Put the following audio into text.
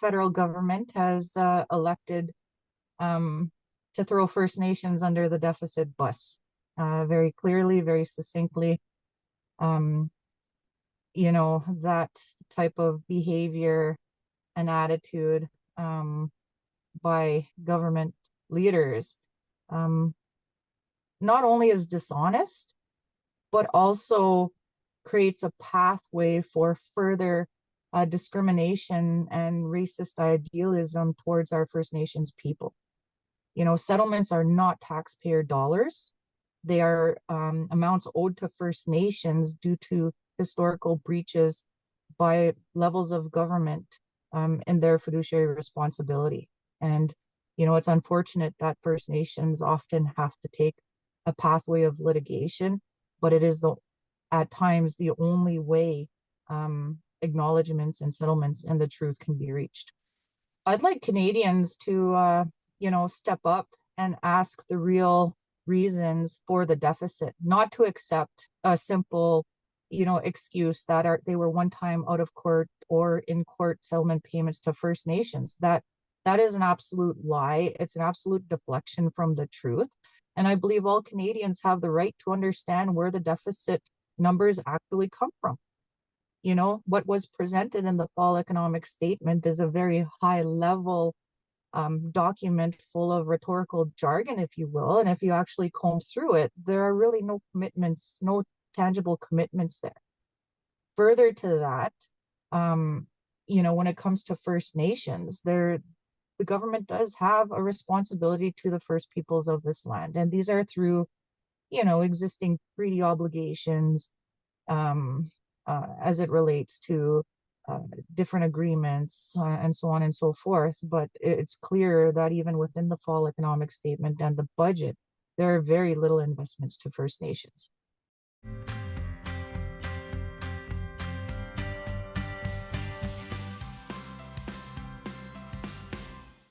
federal government has elected to throw First Nations under the deficit bus very clearly, very succinctly. That type of behavior and attitude by government leaders not only is dishonest, but also creates a pathway for further discrimination and racist idealism towards our First Nations people. Settlements are not taxpayer dollars. They are amounts owed to First Nations due to historical breaches by levels of government in their fiduciary responsibility. And, it's unfortunate that First Nations often have to take a pathway of litigation, but it is at times the only way acknowledgements and settlements and the truth can be reached. I'd like Canadians to, step up and ask the real reasons for the deficit, not to accept a simple, excuse that they were one time out of court or in court settlement payments to First Nations. That is an absolute lie. It's an absolute deflection from the truth. And I believe all Canadians have the right to understand where the deficit numbers actually come from. What was presented in the fall economic statement is a very high level document full of rhetorical jargon, if you will. And if you actually comb through it, there are really no commitments, no tangible commitments there. Further to that, when it comes to First Nations, the government does have a responsibility to the First Peoples of this land. And these are through, existing treaty obligations as it relates to different agreements and so on and so forth. But it's clear that even within the fall economic statement and the budget, there are very little investments to First Nations.